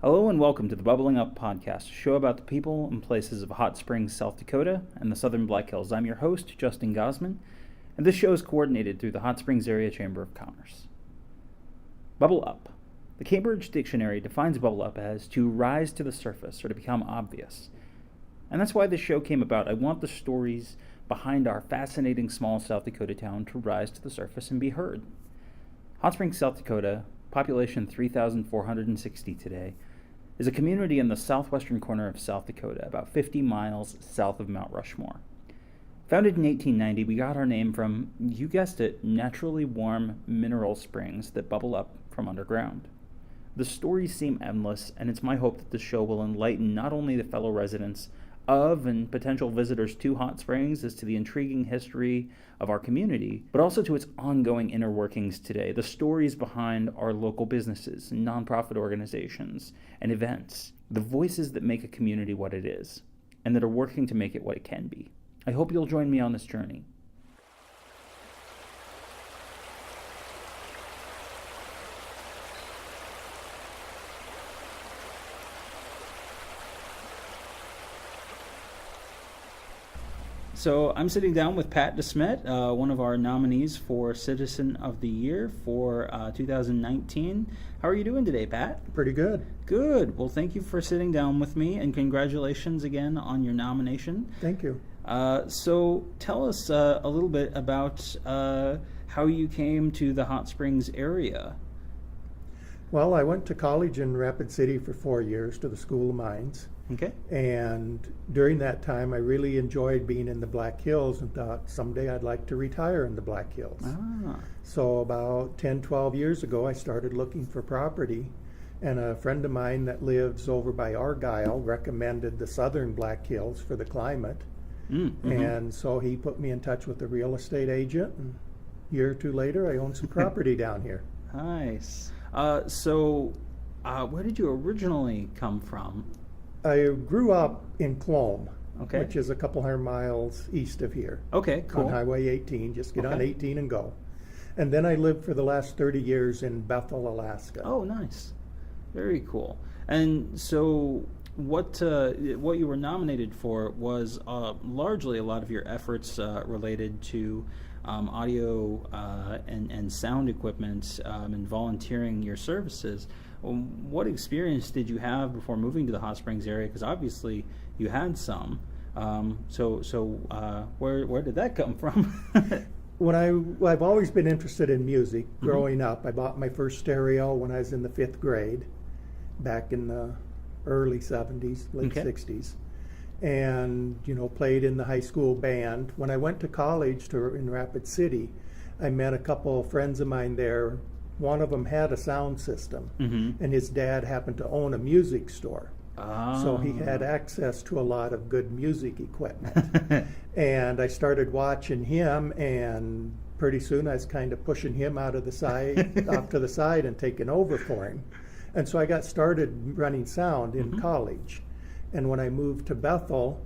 Hello and welcome to the Bubbling Up Podcast, a show about the people and places of Hot Springs, South Dakota, and the Southern Black Hills. I'm your host, Justin Gosman, and this show is coordinated through the Hot Springs Area Chamber of Commerce. Bubble Up. The Cambridge Dictionary defines bubble up as to rise to the surface or to become obvious. And that's why this show came about. I want the stories behind our fascinating small South Dakota town to rise to the surface and be heard. Hot Springs, South Dakota, population 3,460 today, is a community in the southwestern corner of South Dakota, about 50 miles south of Mount Rushmore. Founded in 1890, we got our name from, you guessed it, naturally warm mineral springs that bubble up from underground. The stories seem endless, and it's my hope that this show will enlighten not only the fellow residents of and potential visitors to Hot Springs as to the intriguing history of our community, but also to its ongoing inner workings today, the stories behind our local businesses, nonprofit organizations, and events, the voices that make a community what it is, and that are working to make it what it can be. I hope you'll join me on this journey. So I'm sitting down with Pat DeSmet, one of our nominees for Citizen of the Year for 2019. How are you doing today, Pat? Pretty good. Good. Well, thank you for sitting down with me, and congratulations again on your nomination. Thank you. So tell us a little bit about how you came to the Hot Springs area. Well, I went to college in Rapid City for 4 years to the School of Mines. Okay. And during that time, I really enjoyed being in the Black Hills and thought someday I'd like to retire in the Black Hills. Ah. So about 10, 12 years ago, I started looking for property. And a friend of mine that lives over by Argyle recommended the southern Black Hills for the climate. Mm-hmm. And so he put me in touch with a real estate agent. And a year or two later, I owned some property down here. Nice. So where did you originally come from? I grew up in Clome, Okay. which is a couple hundred miles east of here. Okay, cool. On Highway 18. Just get on Okay. 18 and go. And then I lived for the last 30 years in Bethel, Alaska. Oh, nice. Very cool. And so what you were nominated for was largely a lot of your efforts related to audio and sound equipment and volunteering your services. What experience did you have before moving to the Hot Springs area? Because obviously you had some. So where did that come from? I've always been interested in music. Growing up, I bought my first stereo when I was in the 5th grade, back in the early 70s, late 60s. And, played in the high school band. When I went to college in Rapid City, I met a couple of friends of mine there. One of them had a sound system, and his dad happened to own a music store. So he had access to a lot of good music equipment. And I started watching him, and pretty soon I was kind of pushing him off to the side and taking over for him. And so I got started running sound in college. And when I moved to Bethel,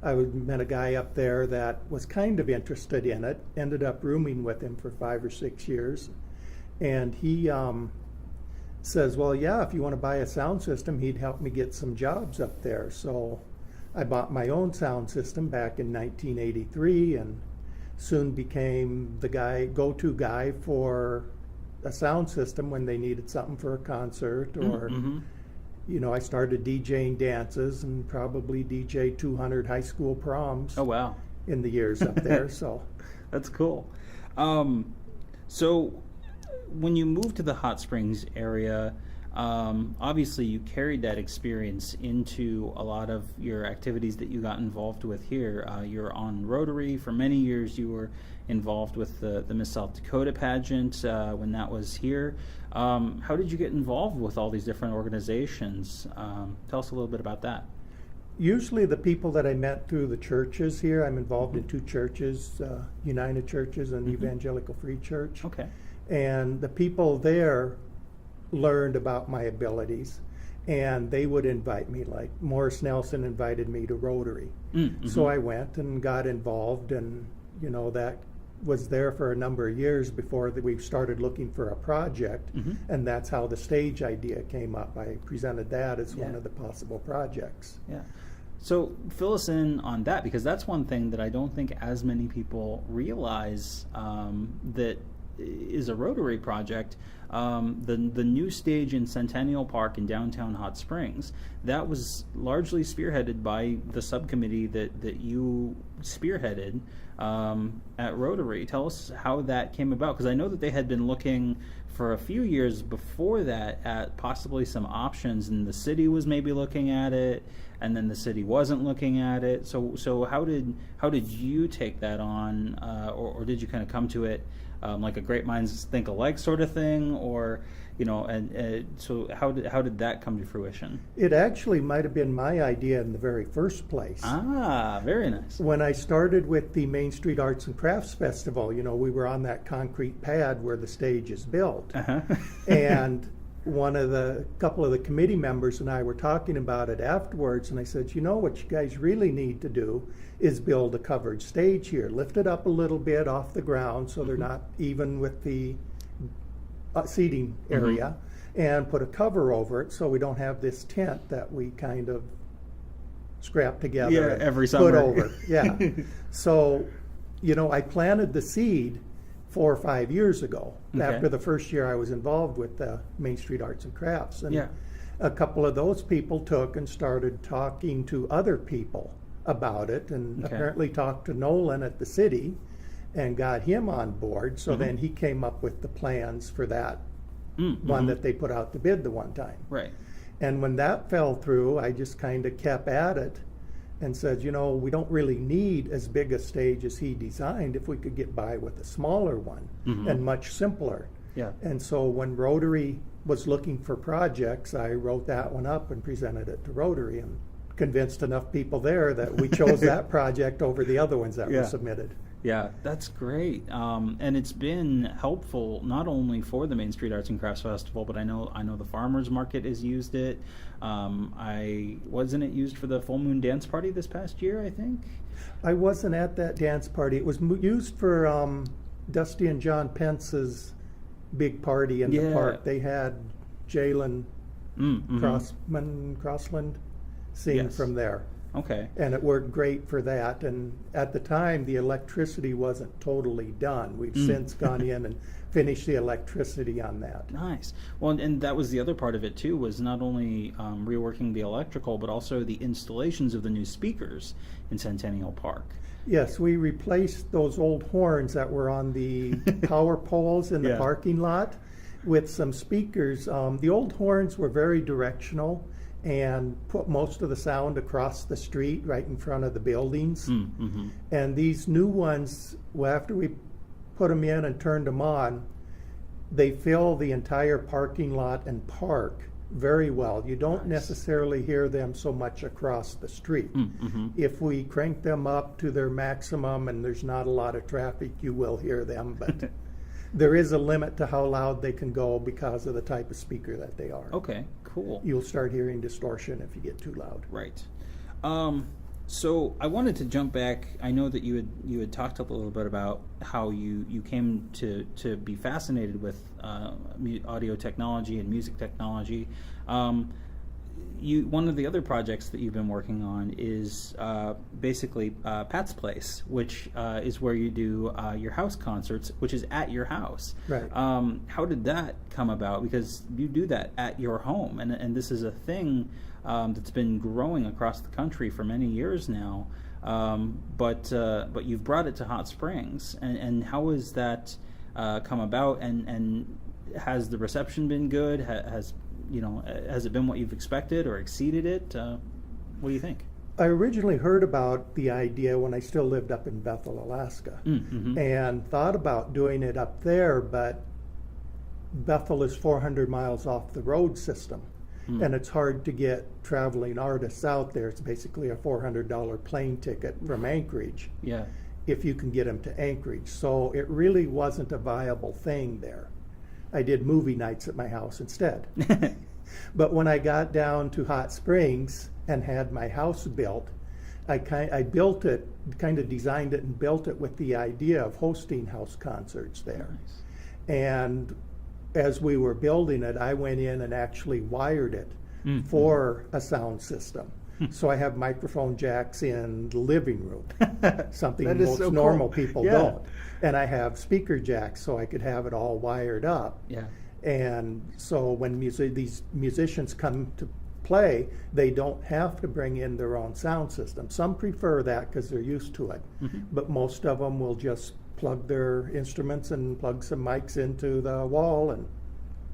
I met a guy up there that was kind of interested in it, ended up rooming with him for 5 or 6 years. And he says, well, yeah, if you want to buy a sound system, he'd help me get some jobs up there. So I bought my own sound system back in 1983 and soon became the go-to guy for a sound system when they needed something for a concert or, I started DJing dances and probably DJ 200 high school proms. Oh, wow. In the years up there. So that's cool. So when you moved to the Hot Springs area, obviously you carried that experience into a lot of your activities that you got involved with here. You're on Rotary. For many years you were involved with the Miss South Dakota Pageant when that was here. How did you get involved with all these different organizations? Tell us a little bit about that. Usually the people that I met through the churches here, I'm involved in 2 churches, United Churches and Evangelical Free Church. Okay. And the people there learned about my abilities, and they would invite me, like Morris Nelson invited me to Rotary. So I went and got involved, and that was there for a number of years before we started looking for a project, and that's how the stage idea came up. I presented that as one of the possible projects. Yeah. So fill us in on that, because that's one thing that I don't think as many people realize that is a Rotary project. The new stage in Centennial Park in downtown Hot Springs, that was largely spearheaded by the subcommittee that you spearheaded at Rotary. Tell us how that came about, because I know that they had been looking for a few years before that at possibly some options, and the city was maybe looking at it, and then the city wasn't looking at it. So how did you take that on, or did you kind of come to it like a great minds think alike sort of thing, or so how did that come to fruition? It actually might have been my idea in the very first place. Ah, very nice. When I started with the Main Street Arts and Crafts Festival, we were on that concrete pad where the stage is built. And couple of the committee members and I were talking about it afterwards, and I said, what you guys really need to do is build a covered stage here. Lift it up a little bit off the ground so they're not even with the seating area, and put a cover over it so we don't have this tent that we kind of scrap together and every summer. Put over. Yeah. So, I planted the seed 4 or 5 years ago, after the first year I was involved with the Main Street Arts and Crafts. And a couple of those people took and started talking to other people about it, and apparently talked to Nolan at the city and got him on board. So then he came up with the plans for that one that they put out to bid the one time. Right. And when that fell through, I just kind of kept at it and said, we don't really need as big a stage as he designed if we could get by with a smaller one and much simpler. Yeah. And so when Rotary was looking for projects, I wrote that one up and presented it to Rotary, and convinced enough people there that we chose that project over the other ones that were submitted. Yeah, that's great, and it's been helpful not only for the Main Street Arts and Crafts Festival, but I know the farmers market has used it. Wasn't it used for the Full Moon Dance Party this past year, I think? I wasn't at that dance party. It was used for Dusty and John Pence's big party in the park. They had Jalen Crossland sing from there. Okay. And it worked great for that. And at the time, the electricity wasn't totally done. We've since gone in and finished the electricity on that. Nice. Well, and that was the other part of it, too, was not only reworking the electrical, but also the installations of the new speakers in Centennial Park. Yes, we replaced those old horns that were on the power poles in the parking lot with some speakers. The old horns were very directional and put most of the sound across the street right in front of the buildings. And these new ones, after we put them in and turned them on, they fill the entire parking lot and park very well. You don't necessarily hear them so much across the street. If we crank them up to their maximum and there's not a lot of traffic, you will hear them, but there is a limit to how loud they can go because of the type of speaker that they are. Okay, cool. You'll start hearing distortion if you get too loud. Right. So I wanted to jump back. I know that you had talked a little bit about how you came to be fascinated with audio technology and music technology. One of the other projects that you've been working on is basically Pat's Place, which is where you do your house concerts, which is at your house. Right. How did that come about? Because you do that at your home, and this is a thing that's been growing across the country for many years now. But you've brought it to Hot Springs, and how has that come about? And has the reception been good? Has it been what you've expected or exceeded it? What do you think? I originally heard about the idea when I still lived up in Bethel, Alaska, and thought about doing it up there, but Bethel is 400 miles off the road system, and it's hard to get traveling artists out there. It's basically a $400 plane ticket from Anchorage, if you can get them to Anchorage. So it really wasn't a viable thing there. I did movie nights at my house instead. But when I got down to Hot Springs and had my house built, I built it, kind of designed it and built it with the idea of hosting house concerts there. Nice. And as we were building it, I went in and actually wired it Mm-hmm. for a sound system. So I have microphone jacks in the living room, something That is most so cool. normal people Yeah. don't. And I have speaker jacks so I could have it all wired up. Yeah. And so when these musicians come to play, they don't have to bring in their own sound system. Some prefer that because they're used to it. Mm-hmm. But most of them will just plug their instruments and plug some mics into the wall,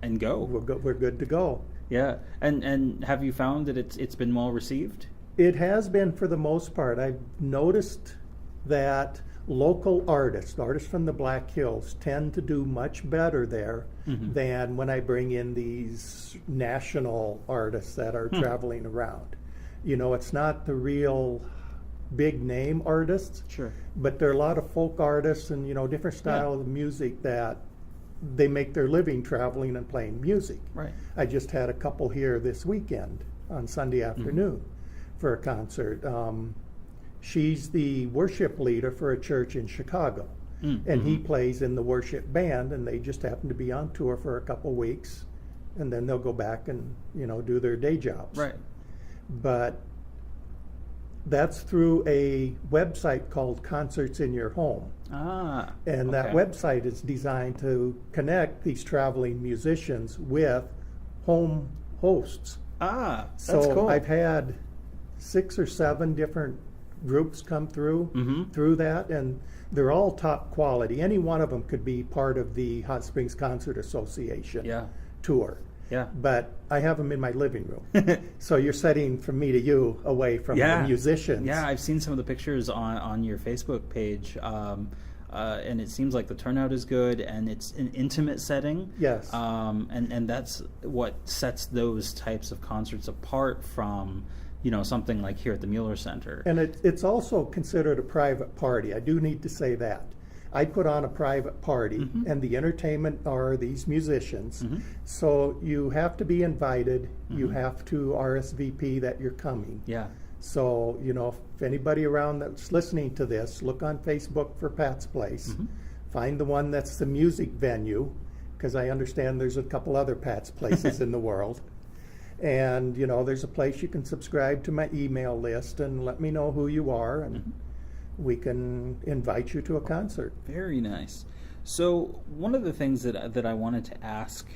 and go. we're good to go. Yeah. And have you found that it's been well received? It has been for the most part. I've noticed that local artists from the Black Hills, tend to do much better there Mm-hmm. than when I bring in these national artists that are traveling around. You know, it's not the real big name artists, Sure. but there are a lot of folk artists and, you know, different styles of music that they make their living traveling and playing music. Right. I just had a couple here this weekend on Sunday afternoon for a concert. She's the worship leader for a church in Chicago, and he plays in the worship band, and they just happen to be on tour for a couple weeks, and then they'll go back and, you know, do their day jobs. Right. But that's through a website called Concerts in Your Home. Ah. And that okay. website is designed to connect these traveling musicians with home hosts. Ah, that's So cool. I've had 6 or 7 different groups come through that, and they're all top quality. Any one of them could be part of the Hot Springs Concert Association Yeah. tour. Yeah. But I have them in my living room. So you're setting from me to you away from the musicians. Yeah, I've seen some of the pictures on your Facebook page, and it seems like the turnout is good, and it's an intimate setting. Yes. And that's what sets those types of concerts apart from, you know, something like here at the Mueller Center. And it's also considered a private party. I do need to say that. I put on a private party, and the entertainment are these musicians. So you have to be invited. You have to RSVP that you're coming. Yeah. So, you know, if anybody around that's listening to this, look on Facebook for Pat's Place. Find the one that's the music venue, because I understand there's a couple other Pat's Places in the world. And, you know, there's a place you can subscribe to my email list and let me know who you are, and we can invite you to a concert. Very nice. So one of the things that I wanted to ask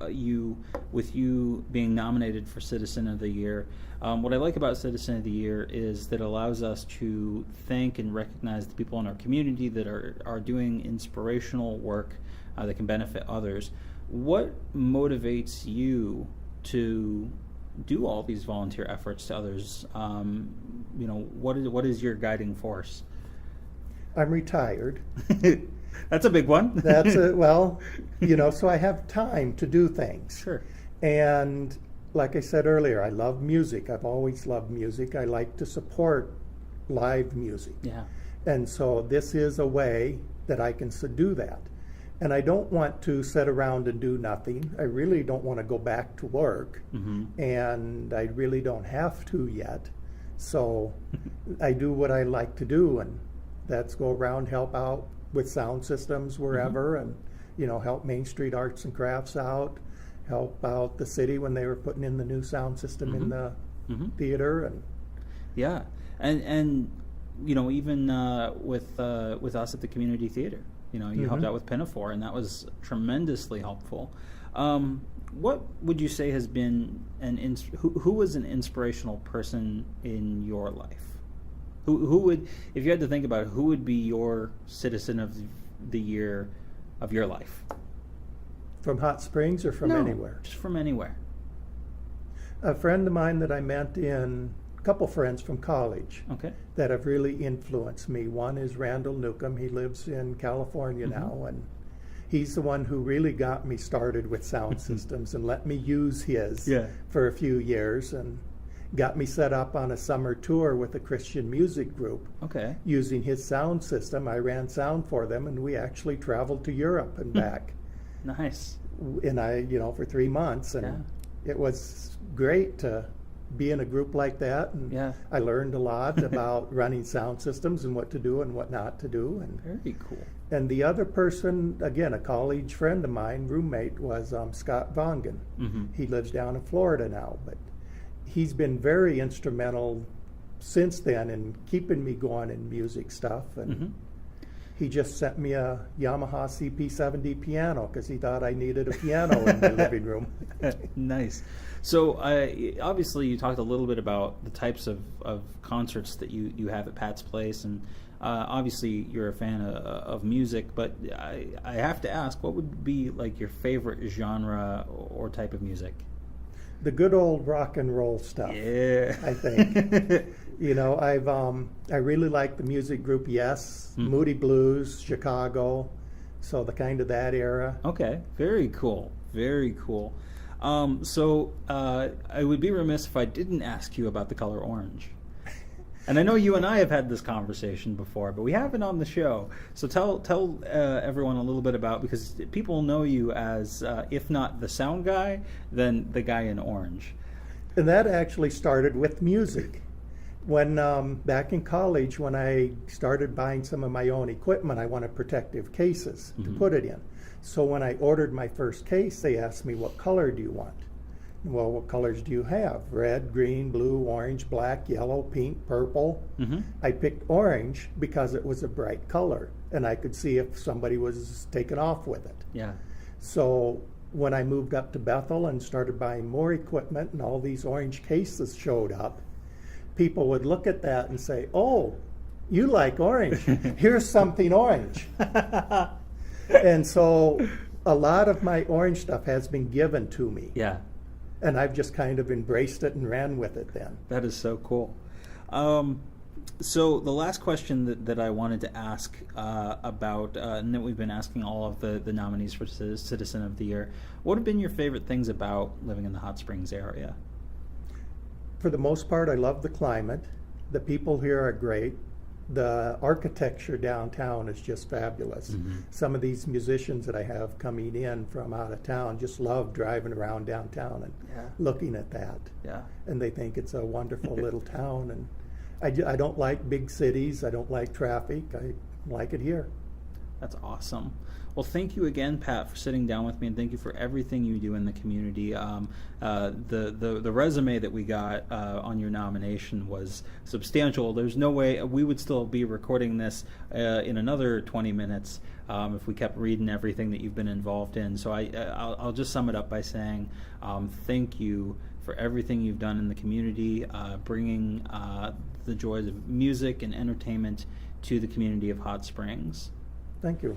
you, with you being nominated for Citizen of the Year, what I like about Citizen of the Year is that it allows us to thank and recognize the people in our community that are doing inspirational work that can benefit others. What motivates you to do all these volunteer efforts to others? You know, what is your guiding force? I'm retired. That's a big one. Well, you know, so I have time to do things. Sure. And like I said earlier, I love music. I've always loved music. I like to support live music. Yeah. And so this is a way that I can do that. And I don't want to sit around and do nothing. I really don't want to go back to work. And I really don't have to yet. So I do what I like to do, and that's go around, help out with sound systems wherever, and, you know, help Main Street Arts and Crafts out, help out the city when they were putting in the new sound system in the theater. And yeah, and you know, even with us at the community theater, you know, you helped out with Pinafore, and that was tremendously helpful. What would you say has been who was an inspirational person in your life? Who would, if you had to think about it, who would be your Citizen of the Year of your life? From Hot Springs or from anywhere? Just from anywhere. A friend of mine that I met a couple friends from college that have really influenced me. One is Randall Newcomb. He lives in California now, and he's the one who really got me started with sound systems and let me use his for a few years, and got me set up on a summer tour with a Christian music group. Using his sound system. I ran sound for them, and we actually traveled to Europe and back. Nice. And for 3 months, and it was great to be in a group like that, and Yeah. I learned a lot about running sound systems and what to do and what not to do. And Very cool. the other person, again, a college friend of mine, roommate, was Scott Vongen. Mm-hmm. He lives down in Florida now, but he's been very instrumental since then in keeping me going in music stuff. And Mm-hmm. he just sent me a Yamaha CP70 piano because he thought I needed a piano in my living room. Nice. So obviously you talked a little bit about the types of concerts that you have at Pat's Place, and obviously you're a fan of music, but I have to ask, what would be like your favorite genre or type of music? The good old rock and roll stuff. Yeah. I think. You know, I really like the music group Yes, Moody Blues, Chicago, so the kind of that era. Okay, very cool, very cool. So I would be remiss if I didn't ask you about the color orange. And I know you and I have had this conversation before, but we haven't on the show. So tell everyone a little bit about, because people know you as, if not the sound guy, then the guy in orange. And that actually started with music. When back in college, when I started buying some of my own equipment, I wanted protective cases to put it in. So when I ordered my first case, they asked me, what color do you want? Well, what colors do you have? Red, green, blue, orange, black, yellow, pink, purple. I picked orange because it was a bright color, and I could see if somebody was taken off with it. Yeah. So when I moved up to Bethel and started buying more equipment and all these orange cases showed up, people would look at that and say, oh, you like orange. Here's something orange. And so a lot of my orange stuff has been given to me. Yeah. And I've just kind of embraced it and ran with it then. That is so cool. So the last question that I wanted to ask about, and that we've been asking all of the nominees for Citizen of the Year, what have been your favorite things about living in the Hot Springs area? For the most part, I love the climate. The people here are great. The architecture downtown is just fabulous. Some of these musicians that I have coming in from out of town just love driving around downtown and looking at that. Yeah. And they think it's a wonderful little town. And I don't like big cities. I don't like traffic. I like it here. That's awesome. Well, thank you again, Pat, for sitting down with me, and thank you for everything you do in the community. The resume that we got on your nomination was substantial. There's no way we would still be recording this in another 20 minutes if we kept reading everything that you've been involved in. So I'll just sum it up by saying thank you for everything you've done in the community, bringing the joys of music and entertainment to the community of Hot Springs. Thank you.